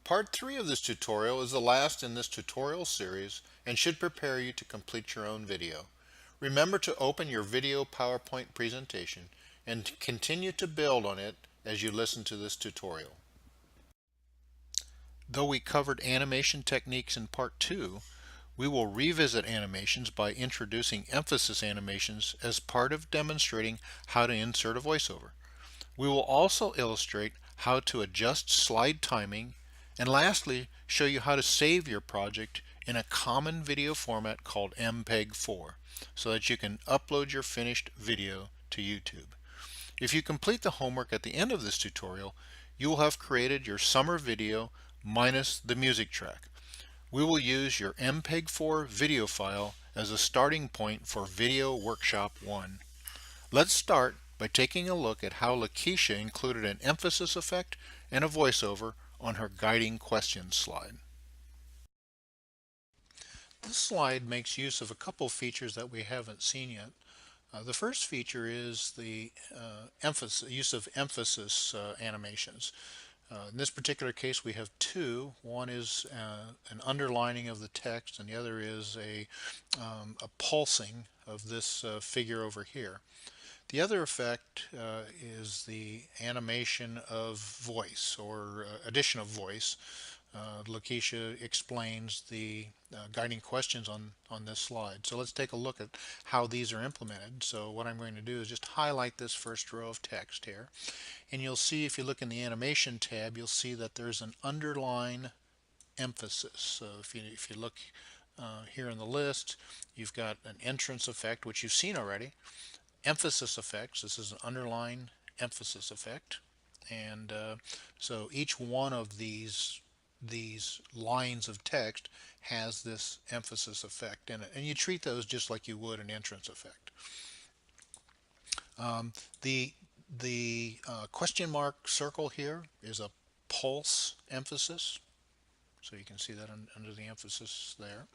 Part 3 of this tutorial is the last in this tutorial series and should prepare you to complete your own video. Remember to open your video PowerPoint presentation and continue to build on it as you listen to this tutorial. Though we covered animation techniques in Part 2, we will revisit animations by introducing emphasis animations as part of demonstrating how to insert a voiceover. We will also illustrate how to adjust slide timing and lastly show you how to save your project in a common video format called MPEG-4 so that you can upload your finished video to YouTube. If you complete the homework at the end of this tutorial, you will have created your summer video minus the music track. We will use your MPEG-4 video file as a starting point for Video Workshop 1. Let's start by taking a look at how Lakeisha included an emphasis effect and a voiceover on her guiding questions slide. This slide makes use of a couple features that we haven't seen yet. The first feature is the use of emphasis animations. In this particular case we have two. One is an underlining of the text and the other is a pulsing of this figure over here. The other effect is the animation of voice or addition of voice. Lakeisha explains the guiding questions on this slide. So let's take a look at how these are implemented. So what I'm going to do is just highlight this first row of text here. And you'll see if you look in the animation tab, you'll see that there's an underline emphasis. So if you look here in the list, you've got an entrance effect, which you've seen already. Emphasis effects, this is an underline emphasis effect, and so each one of these lines of text has this emphasis effect in it, and you treat those just like you would an entrance effect. The question mark circle here is a pulse emphasis, so you can see that under the emphasis there.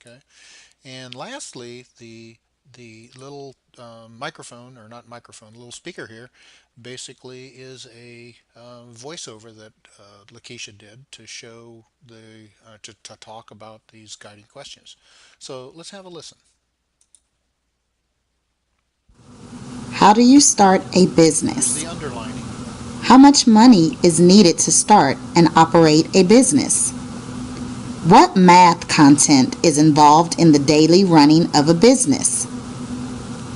Okay, and lastly, the little microphone, or not microphone, little speaker here basically is a voiceover that Lakeisha did to show the to talk about these guiding questions. So let's have a listen. How do you start a business? The underlining. How much money is needed to start and operate a business? What math content is involved in the daily running of a business?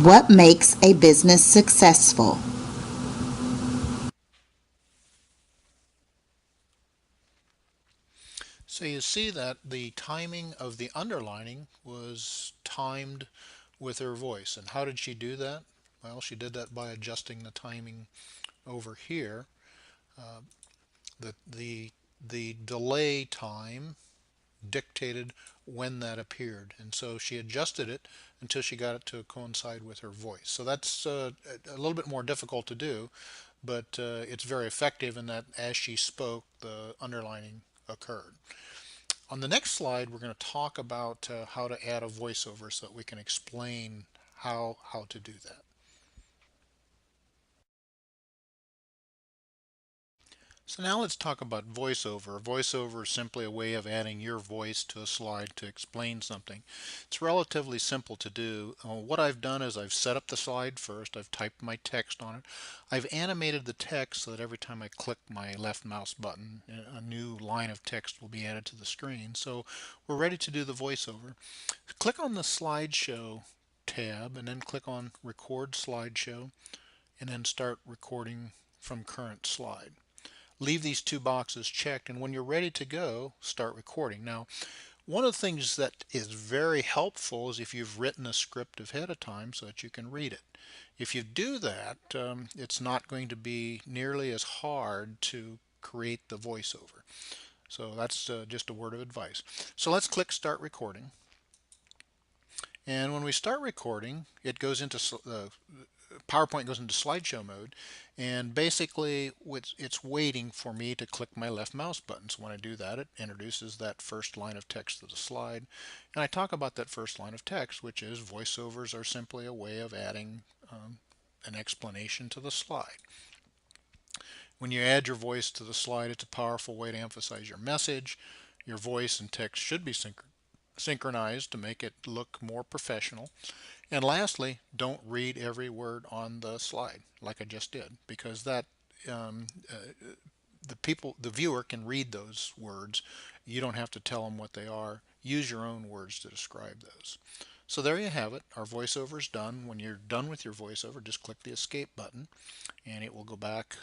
What makes a business successful? So you see that the timing of the underlining was timed with her voice. And how did she do that? Well, she did that by adjusting the timing over here. The delay time dictated when that appeared, and so she adjusted it until she got it to coincide with her voice. So that's a little bit more difficult to do, but it's very effective in that as she spoke, the underlining occurred. On the next slide, we're going to talk about how to add a voiceover so that we can explain how to do that. So now let's talk about voiceover. Voiceover is simply a way of adding your voice to a slide to explain something. It's relatively simple to do. What I've done is I've set up the slide first. I've typed my text on it. I've animated the text so that every time I click my left mouse button, a new line of text will be added to the screen. So we're ready to do the voiceover. Click on the slideshow tab and then click on record slideshow and then start recording from current slide. Leave these two boxes checked, and when you're ready to go, start recording. Now, one of the things that is very helpful is if you've written a script ahead of time so that you can read it. If you do that, it's not going to be nearly as hard to create the voiceover. So that's just a word of advice. So let's click Start Recording. And when we start recording, it goes into PowerPoint goes into slideshow mode, and basically it's waiting for me to click my left mouse button. So when I do that, it introduces that first line of text to the slide, and I talk about that first line of text, which is voiceovers are simply a way of adding an explanation to the slide. When you add your voice to the slide, it's a powerful way to emphasize your message. Your voice and text should be synchronized to make it look more professional. And lastly, don't read every word on the slide like I just did, because that um, the viewer can read those words. You don't have to tell them what they are. Use your own words to describe those. So there you have it. Our voiceover is done. When you're done with your voiceover, just click the escape button and it will go back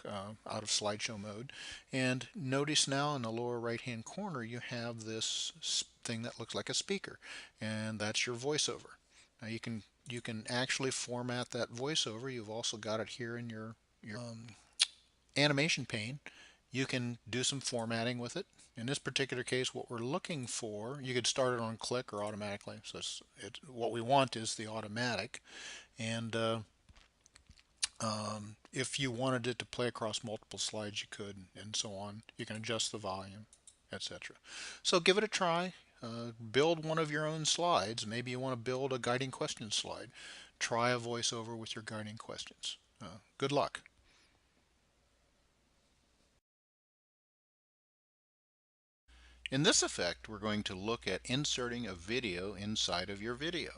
out of slideshow mode. And notice now in the lower right hand corner you have this thing that looks like a speaker, and that's your voiceover. Now you can actually format that voiceover. You've also got it here in your animation pane. You can do some formatting with it. In this particular case, what we're looking for, you could start it on click or automatically. So what we want is the automatic. And if you wanted it to play across multiple slides, you could, and so on. You can adjust the volume, etc. So give it a try. Build one of your own slides. Maybe you want to build a guiding questions slide. Try a voiceover with your guiding questions. Good luck. In this effect, we're going to look at inserting a video inside of your video.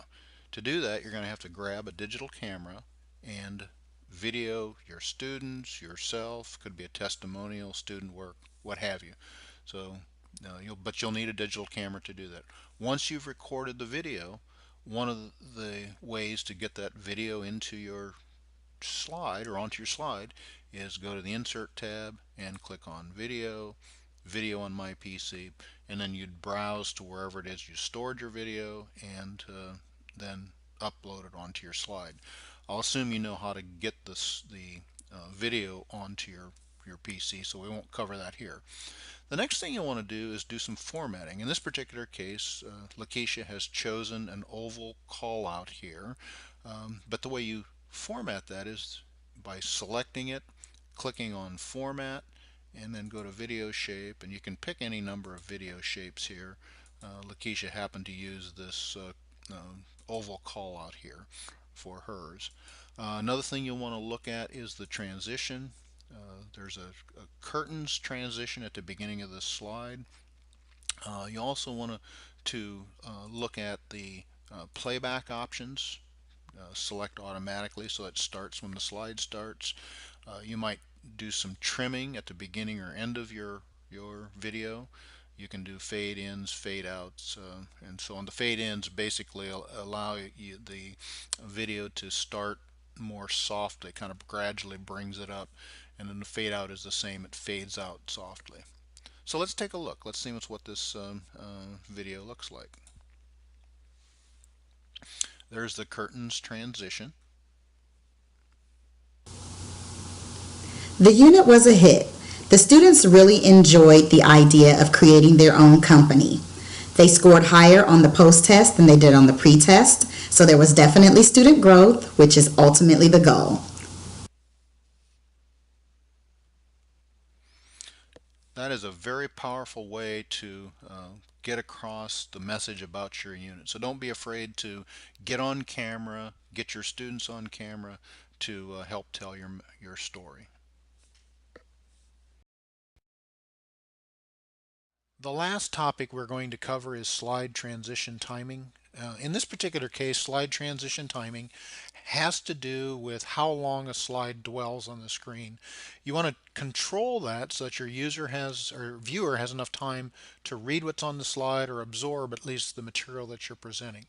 To do that, you're going to have to grab a digital camera and video your students, yourself, could be a testimonial, student work, what have you. So, you'll need a digital camera to do that. Once you've recorded the video, one of the ways to get that video into your slide or onto your slide is go to the Insert tab and click on Video on my PC, and then you'd browse to wherever it is you stored your video and then upload it onto your slide. I'll assume you know how to get the video onto your PC, so we won't cover that here. The next thing you want to do is do some formatting. In this particular case, Lakeisha has chosen an oval call out here, but the way you format that is by selecting it, clicking on Format, and then go to Video Shape, and you can pick any number of video shapes here. Lakeisha happened to use this oval call out here for hers. Another thing you'll want to look at is the transition. There's a curtains transition at the beginning of this slide. You also want to look at the playback options. Select automatically so it starts when the slide starts. You might do some trimming at the beginning or end of your video. You can do fade ins, fade outs, and so on. The fade ins basically allow the video to start more soft. It kind of gradually brings it up, and then the fade out is the same. It fades out softly. So let's take a look. Let's see what this video looks like. There's the curtains transition. The unit was a hit. The students really enjoyed the idea of creating their own company. They scored higher on the post-test than they did on the pre-test, so there was definitely student growth, which is ultimately the goal. That is a very powerful way to get across the message about your unit. So don't be afraid to get on camera, get your students on camera to help tell your story. The last topic we're going to cover is slide transition timing. In this particular case, slide transition timing has to do with how long a slide dwells on the screen. You want to control that so that your user has or viewer has enough time to read what's on the slide or absorb at least the material that you're presenting.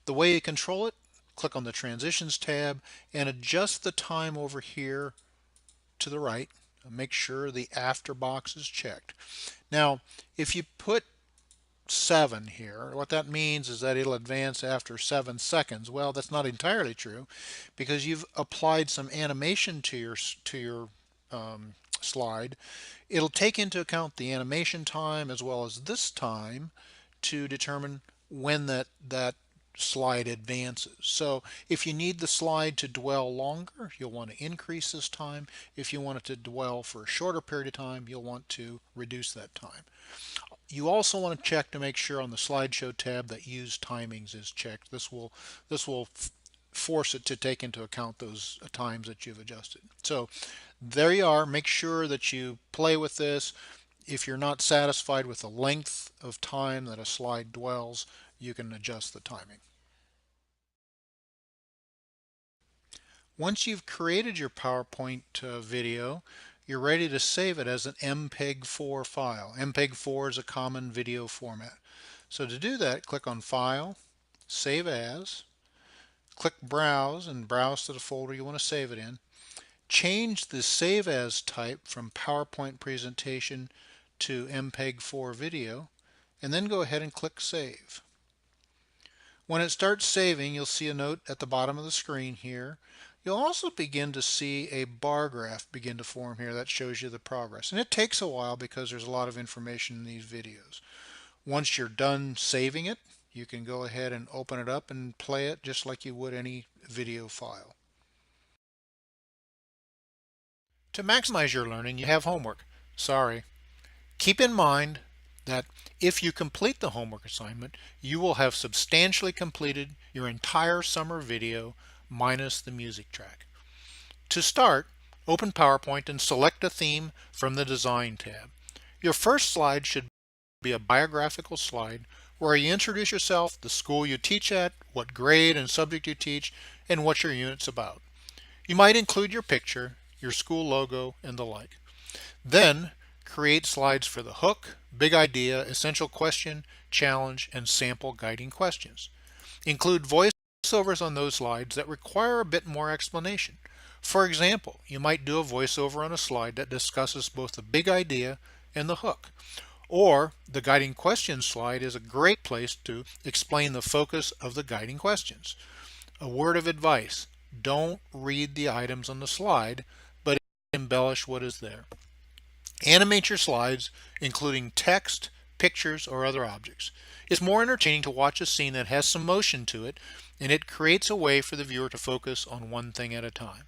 The way you control it, click on the Transitions tab and adjust the time over here to the right. Make sure the after box is checked. Now, if you put 7 here, what that means is that it'll advance after 7 seconds. Well, that's not entirely true because you've applied some animation to your slide. It'll take into account the animation time as well as this time to determine when that slide advances. So if you need the slide to dwell longer, you'll want to increase this time. If you want it to dwell for a shorter period of time, you'll want to reduce that time. You also want to check to make sure on the slideshow tab that use timings is checked. This will force it to take into account those times that you've adjusted. So there you are. Make sure that you play with this. If you're not satisfied with the length of time that a slide dwells, you can adjust the timing. Once you've created your PowerPoint video, you're ready to save it as an MPEG-4 file. MPEG-4 is a common video format. So to do that, click on File, Save As, click Browse, and browse to the folder you want to save it in. Change the Save As type from PowerPoint Presentation to MPEG-4 video, and then go ahead and click Save. When it starts saving, you'll see a note at the bottom of the screen here. You'll also begin to see a bar graph begin to form here that shows you the progress. And it takes a while because there's a lot of information in these videos. Once you're done saving it, you can go ahead and open it up and play it just like you would any video file. To maximize your learning, you have homework. Sorry. Keep in mind that if you complete the homework assignment, you will have substantially completed your entire summer video minus the music track. To start, open PowerPoint and select a theme from the Design tab. Your first slide should be a biographical slide where you introduce yourself, the school you teach at, what grade and subject you teach, and what your unit's about. You might include your picture, your school logo, and the like. Then, create slides for the hook, big idea, essential question, challenge, and sample guiding questions. Include voiceovers on those slides that require a bit more explanation. For example, you might do a voiceover on a slide that discusses both the big idea and the hook. Or the guiding questions slide is a great place to explain the focus of the guiding questions. A word of advice: don't read the items on the slide, but embellish what is there. Animate your slides, including text, pictures, or other objects. It's more entertaining to watch a scene that has some motion to it, and it creates a way for the viewer to focus on one thing at a time.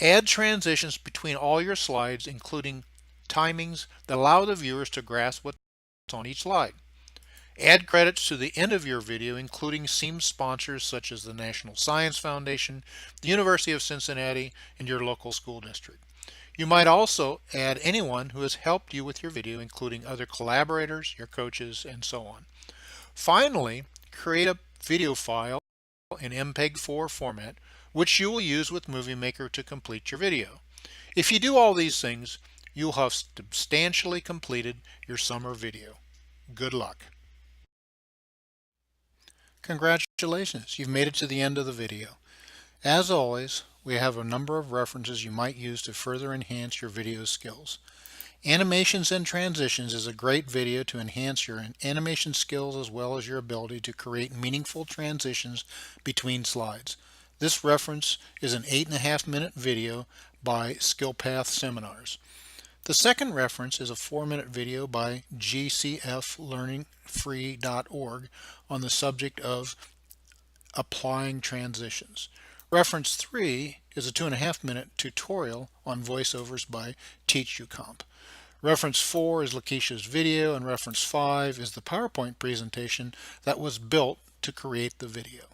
Add transitions between all your slides, including timings that allow the viewers to grasp what's on each slide. Add credits to the end of your video, including CEEMS sponsors such as the National Science Foundation, the University of Cincinnati, and your local school district. You might also add anyone who has helped you with your video, including other collaborators, your coaches, and so on. Finally, create a video file in MPEG-4 format, which you will use with Movie Maker to complete your video. If you do all these things, you'll have substantially completed your summer video. Good luck. Congratulations, you've made it to the end of the video. As always, we have a number of references you might use to further enhance your video skills. Animations and Transitions is a great video to enhance your animation skills as well as your ability to create meaningful transitions between slides. This reference is an 8.5-minute video by SkillPath Seminars. The second reference is a 4-minute video by gcflearningfree.org on the subject of applying transitions. Reference 3 is a 2.5-minute tutorial on voiceovers by TeachUComp. Reference 4 is Lakeisha's video, and reference 5 is the PowerPoint presentation that was built to create the video.